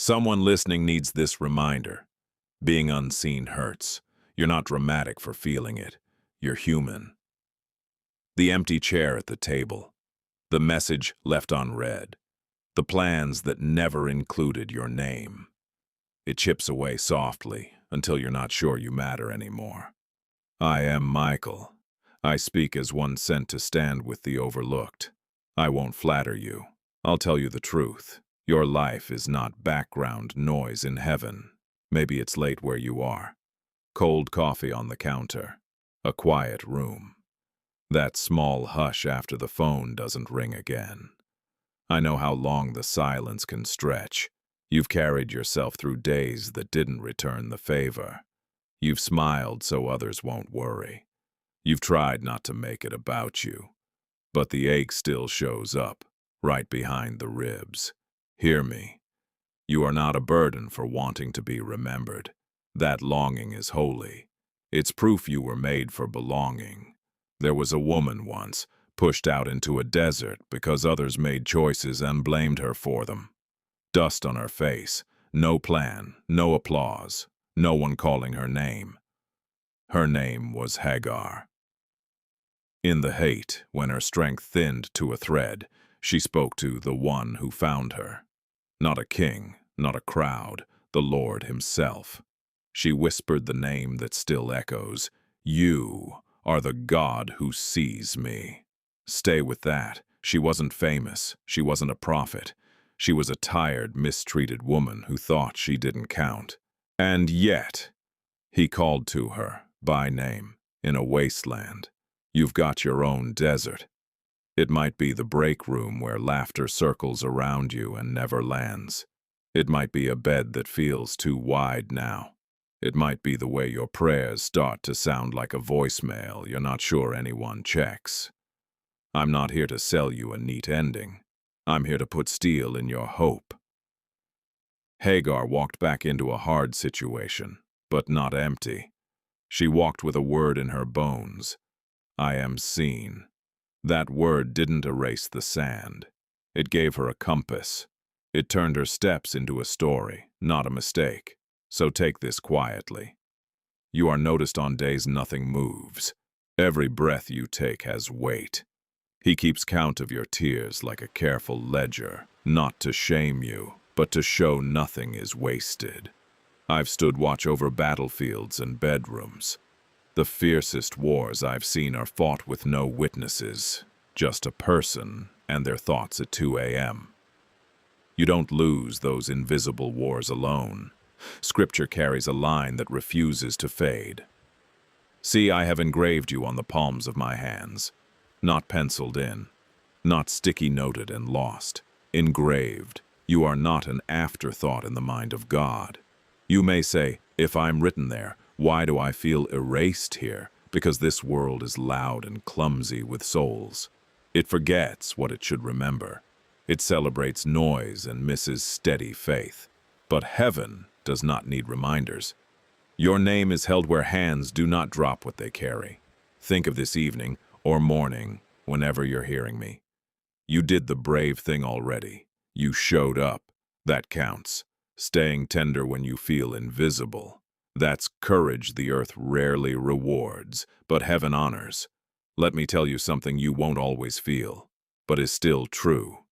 Someone listening needs this reminder. Being unseen hurts. You're not dramatic for feeling it. You're human. The empty chair at the table. The message left unread. The plans that never included your name. It chips away softly until you're not sure you matter anymore. I am Michael. I speak as one sent to stand with the overlooked. I won't flatter you. I'll tell you the truth. Your life is not background noise in heaven. Maybe it's late where you are. Cold coffee on the counter. A quiet room. That small hush after the phone doesn't ring again. I know how long the silence can stretch. You've carried yourself through days that didn't return the favor. You've smiled so others won't worry. You've tried not to make it about you. But the ache still shows up, right behind the ribs. Hear me. You are not a burden for wanting to be remembered. That longing is holy. It's proof you were made for belonging. There was a woman once, pushed out into a desert because others made choices and blamed her for them. Dust on her face, no plan, no applause, no one calling her name. Her name was Hagar. In the hate, when her strength thinned to a thread, she spoke to the one who found her. Not a king, not a crowd, the Lord himself. She whispered the name that still echoes, "You are the God who sees me." Stay with that. She wasn't famous. She wasn't a prophet. She was a tired, mistreated woman who thought she didn't count. And yet, he called to her, by name, in a wasteland. You've got your own desert. It might be the break room where laughter circles around you and never lands. It might be a bed that feels too wide now. It might be the way your prayers start to sound like a voicemail you're not sure anyone checks. I'm not here to sell you a neat ending. I'm here to put steel in your hope. Hagar walked back into a hard situation, but not empty. She walked with a word in her bones. I am seen. That word didn't erase the sand. It gave her a compass. It turned her steps into a story, not a mistake. So take this quietly. You are noticed on days nothing moves. Every breath you take has weight. He keeps count of your tears like a careful ledger, not to shame you, but to show nothing is wasted. I've stood watch over battlefields and bedrooms. The fiercest wars I've seen are fought with no witnesses, just a person and their thoughts at 2 a.m. You don't lose those invisible wars alone. Scripture carries a line that refuses to fade. See, I have engraved you on the palms of my hands. Not penciled in, not sticky noted and lost. Engraved. You are not an afterthought in the mind of God. You may say, if I'm written there, why do I feel erased here? Because this world is loud and clumsy with souls. It forgets what it should remember. It celebrates noise and misses steady faith. But heaven does not need reminders. Your name is held where hands do not drop what they carry. Think of this evening or morning, whenever you're hearing me. You did the brave thing already. You showed up. That counts. Staying tender when you feel invisible. That's courage the earth rarely rewards, but heaven honors. Let me tell you something you won't always feel, but is still true.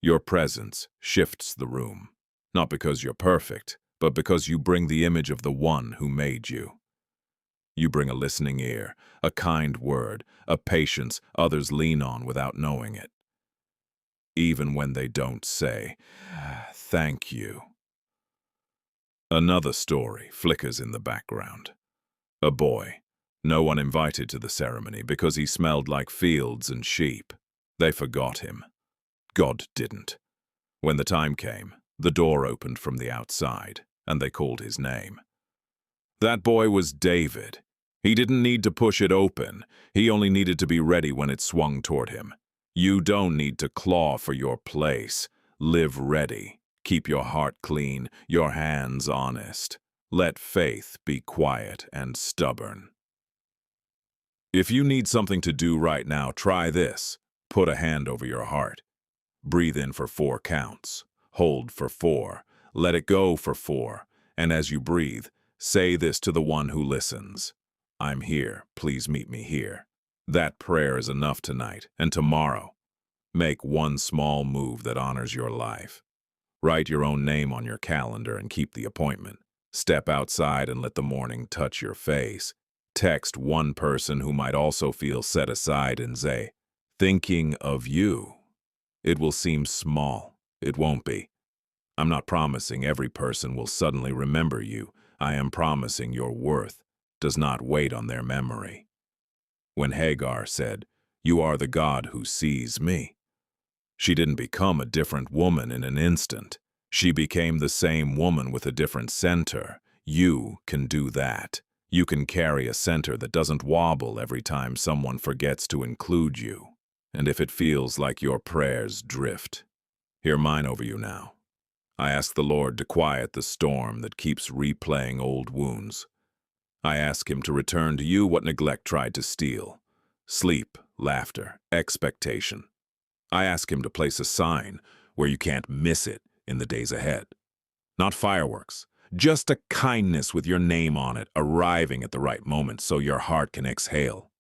Your presence shifts the room. Not because you're perfect, but because you bring the image of the one who made you. You bring a listening ear, a kind word, a patience others lean on without knowing it. Even when they don't say, thank you. Another story flickers in the background. A boy, no one invited to the ceremony because he smelled like fields and sheep. They forgot him. God didn't. When the time came, the door opened from the outside, and they called his name. That boy was David. He didn't need to push it open. He only needed to be ready when it swung toward him. You don't need to claw for your place. Live ready. Keep your heart clean, your hands honest. Let faith be quiet and stubborn. If you need something to do right now, try this. Put a hand over your heart. Breathe in for 4 counts. Hold for 4. Let it go for 4. And as you breathe, say this to the one who listens. I'm here. Please meet me here. That prayer is enough tonight and tomorrow. Make one small move that honors your life. Write your own name on your calendar and keep the appointment. Step outside and let the morning touch your face. Text one person who might also feel set aside and say, "Thinking of you." It will seem small. It won't be. I'm not promising every person will suddenly remember you. I am promising your worth does not wait on their memory. When Hagar said, "You are the God who sees me," she didn't become a different woman in an instant. She became the same woman with a different center. You can do that. You can carry a center that doesn't wobble every time someone forgets to include you. And if it feels like your prayers drift, hear mine over you now. I ask the Lord to quiet the storm that keeps replaying old wounds. I ask Him to return to you what neglect tried to steal: sleep, laughter, expectation. I ask Him to place a sign where you can't miss it in the days ahead. Not fireworks, just a kindness with your name on it, arriving at the right moment so your heart can exhale.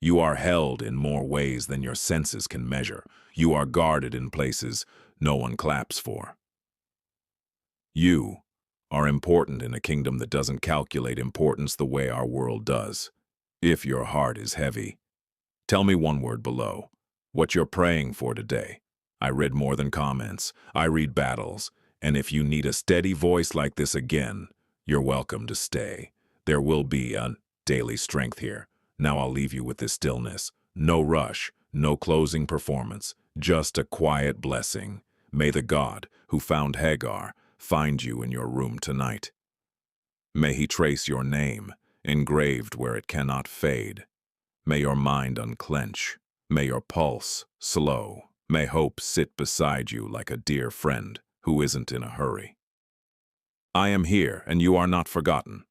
You are held in more ways than your senses can measure. You are guarded in places no one claps for. You are important in a kingdom that doesn't calculate importance the way our world does. If your heart is heavy, tell me one word below what you're praying for today. I read more than comments. I read battles. And if you need a steady voice like this again, you're welcome to stay. There will be a daily strength here. Now I'll leave you with this stillness. No rush, no closing performance, just a quiet blessing. May the God who found Hagar find you in your room tonight. May He trace your name, engraved where it cannot fade. May your mind unclench. May your pulse slow. May hope sit beside you like a dear friend who isn't in a hurry. I am here, and you are not forgotten.